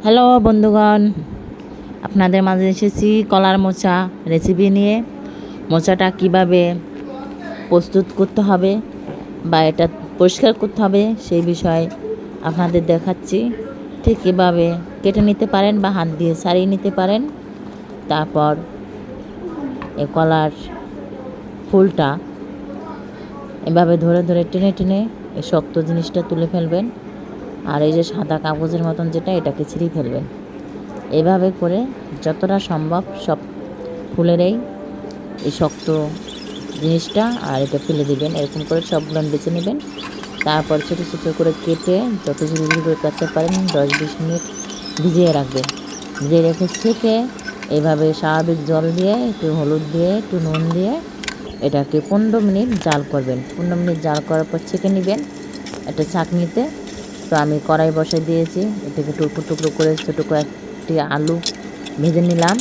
Hello বন্ধুগণ, আপনাদের মাঝে এসেছি কলার মোচা রেসিপি নিয়ে। মোচাটা কিভাবে প্রস্তুত করতে হবে বা এটা পরিষ্কার করতে হবে সেই বিষয়ে আপনাদের দেখাচ্ছি। ঠিক কীভাবে কেটে নিতে পারেন বা হাত দিয়ে ছাড়িয়ে নিতে পারেন। তারপর এই কলার ফুলটা এভাবে ধরে ধরে টেনে টেনে এই শক্ত জিনিসটা তুলে ফেলবেন। আর এই যে সাদা কাগজের মতন যেটা, এটাকে ছিঁড়ে ফেলবেন। এভাবে করে যতটা সম্ভব সব ফুলের এই শক্ত জিনিসটা আর এটা ফেলে দিবেন। এরকম করে সবগুলো বেছে নেবেন। তারপর ছোটো ছোটো করে কেটে যত ঝুড়ি ঝুড়ি করে কাটতে পারেন 10-20 মিনিট ভিজিয়ে রাখবেন। ভিজিয়ে রেখে ছেঁকে এইভাবে স্বাভাবিক জল দিয়ে একটু হলুদ দিয়ে একটু নুন দিয়ে এটাকে 15 মিনিট জাল করবেন। 15 মিনিট জাল করার পর ছেঁকে নেবেন একটা ছাঁকনিতে। তো আমি কড়াই বসাই দিয়েছি, এটাকে টুকরো টুকরো করে ছোটো কয়েকটি আলু ভেজে নিলাম।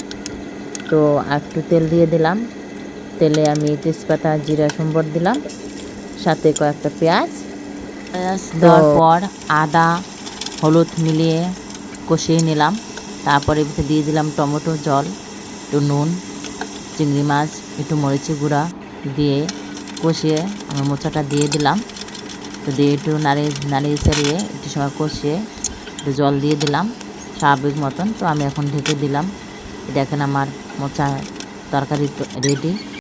তো একটু তেল দিয়ে দিলাম। তেলে আমি তেজপাতা জিরা সম্বর দিলাম, সাথে কয়েকটা পেঁয়াজ দেওয়ার পর আদা হলুদ মিলিয়ে কষিয়ে নিলাম। তারপরে ভিতরে দিয়ে দিলাম টমেটো, জল, একটু নুন, চিংড়ি মাছ, একটু মরিচের গুঁড়া দিয়ে কষিয়ে আমি মোচাটা দিয়ে দিলাম। তো দিয়ে একটু নাড়িয়ে চাড়িয়ে একটু সময় কষিয়ে একটু জল দিয়ে দিলাম স্বাভাবিক মতন। তো আমি এখন ঢেকে দিলাম। দেখেন আমার মোচা তরকারি রেডি।